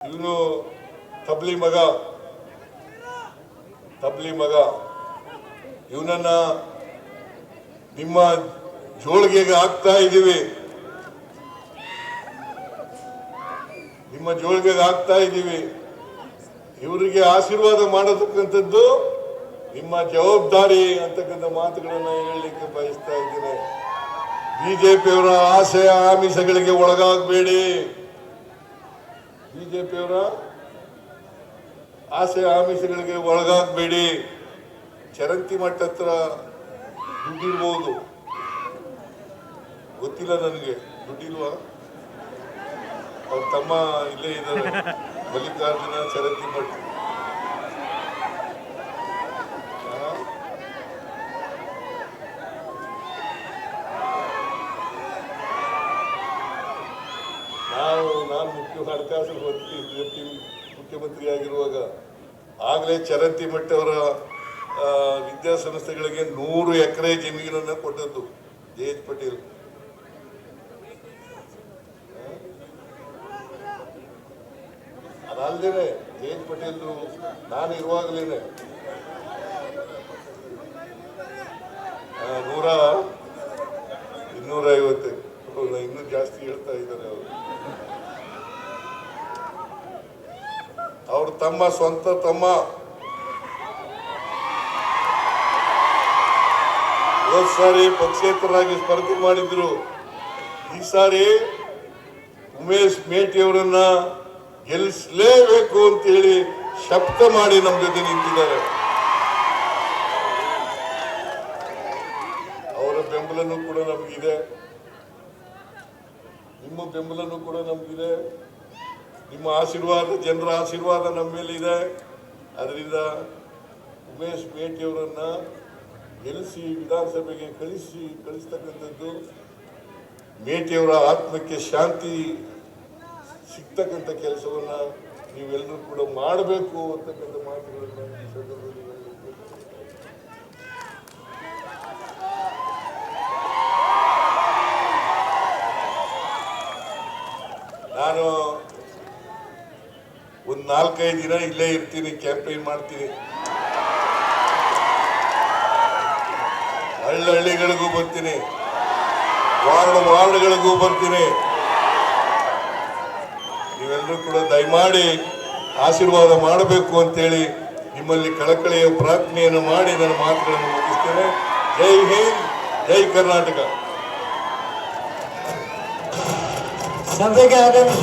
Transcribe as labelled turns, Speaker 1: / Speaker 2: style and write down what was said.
Speaker 1: ಇವನು ತಬ್ಲಿ ಮಗ ಇವನನ್ನ ನಿಮ್ಮ ಜೋಳಿಗೆಗೆ ಹಾಕ್ತಾ ಇದ್ದೀವಿ. ಇವರಿಗೆ ಆಶೀರ್ವಾದ ಮಾಡತಕ್ಕಂಥದ್ದು ನಿಮ್ಮ ಜವಾಬ್ದಾರಿ ಅಂತಕ್ಕಂಥ ಮಾತುಗಳನ್ನ ಹೇಳಲಿಕ್ಕೆ ಬಯಸ್ತಾ ಇದ್ದೇನೆ. ಬಿಜೆಪಿಯವರ ಆಸೆ ಆಮಿಷಗಳಿಗೆ ಒಳಗಾಗಬೇಡಿ. ಬಿಜೆಪಿಯವರ ಆಸೆ ಆಮಿಷಗಳಿಗೆ ಒಳಗಾಗಬೇಡಿ. ಚರಂತಿ ಮಠ ಹತ್ರ ದುಡ್ಡಿರ್ಬೋದು, ಗೊತ್ತಿಲ್ಲ ನನಗೆ, ದುಡ್ಡಿಲ್ವಾ? ಅವ್ರ ತಮ್ಮ ಇಲ್ಲೇ ಇದ್ದಾರೆ, ಮಲ್ಲಿಕಾರ್ಜುನ ಚರಂತಿ ಮಠ. ನಾನು ಹಣಕಾಸು ಮುಖ್ಯಮಂತ್ರಿ ಆಗಿರುವಾಗ ಆಗಲೇ ಚರಂತಿ ಮಠ ಅವರ ವಿದ್ಯಾಸಂಸ್ಥೆಗಳಿಗೆ 100 ಎಕರೆ ಜಮೀನನ್ನ ಕೊಟ್ಟದ್ದು ಜಯೇಶ್ ಪಟೇಲ್. ಅದಲ್ದೇನೆ ಜಯೇಶ್ ಪಟೇಲ್ ನಾನು ಇರುವಾಗಲೇನೆ 250 ಇನ್ನೂ ಜಾಸ್ತಿ ಹೇಳ್ತಾ ಇದ್ದಾರೆ ಅವರು. ಅವ್ರ ತಮ್ಮ, ಸ್ವಂತ ತಮ್ಮ, ಹೋದ ಸಾರಿ ಪಕ್ಷೇತರರಾಗಿ ಸ್ಪರ್ಧೆ ಮಾಡಿದ್ರು. ಈ ಸಾರಿ ಉಮೇಶ್ ಮೇಟಿಯವರನ್ನ ಗೆಲ್ಲಿಸಲೇಬೇಕು ಅಂತ ಹೇಳಿ ಶಬ್ದ ಮಾಡಿ ನಮ್ಮ ಜೊತೆ ನಿಂತಿದ್ದಾರೆ. ಅವರ ಬೆಂಬಲನೂ ಕೂಡ ನಮಗಿದೆ, ನಿಮ್ಮ ಬೆಂಬಲನೂ ಕೂಡ ನಮಗಿದೆ. ನಿಮ್ಮ ಆಶೀರ್ವಾದ, ಜನರ ಆಶೀರ್ವಾದ ನಮ್ಮ ಮೇಲೆ ಇದೆ. ಅದರಿಂದ ಉಮೇಶ್ ಮೇಟಿಯವರನ್ನ ಗೆಲ್ಲಿಸಿ ವಿಧಾನಸಭೆಗೆ ಕಳಿಸ್ತಕ್ಕಂಥದ್ದು ಮೇಟಿಯವರ ಆತ್ಮಕ್ಕೆ ಶಾಂತಿ ಸಿಗ್ತಕ್ಕಂಥ ಕೆಲಸವನ್ನ ನೀವೆಲ್ಲರೂ ಕೂಡ ಮಾಡಬೇಕು ಅಂತಕ್ಕಂಥ ಮಾತುಗಳನ್ನು ಈ ಸಂದರ್ಭದಲ್ಲಿ ನಾನು ಒಂದು 4-5 ದಿನ ಇಲ್ಲೇ ಇರ್ತೀನಿ, ಕ್ಯಾಂಪೇನ್ ಮಾಡ್ತೀನಿ. ಹಳ್ಳಿಗಳಿಗೂ ಬರ್ತೀನಿ, ವಾರ್ಡ್ಗಳಿಗೂ ಬರ್ತೀನಿ. ನೀವೆಲ್ಲರೂ ಕೂಡ ದಯಮಾಡಿ ಆಶೀರ್ವಾದ ಮಾಡಬೇಕು ಅಂತೇಳಿ ನಿಮ್ಮಲ್ಲಿ ಕಳಕಳಿಯ ಪ್ರಾರ್ಥನೆಯನ್ನು ಮಾಡಿ ನನ್ನ ಮಾತುಗಳನ್ನು ಮುಗಿಸ್ತೇನೆ. ಜೈ ಹಿಂದ್, ಜೈ ಕರ್ನಾಟಕ.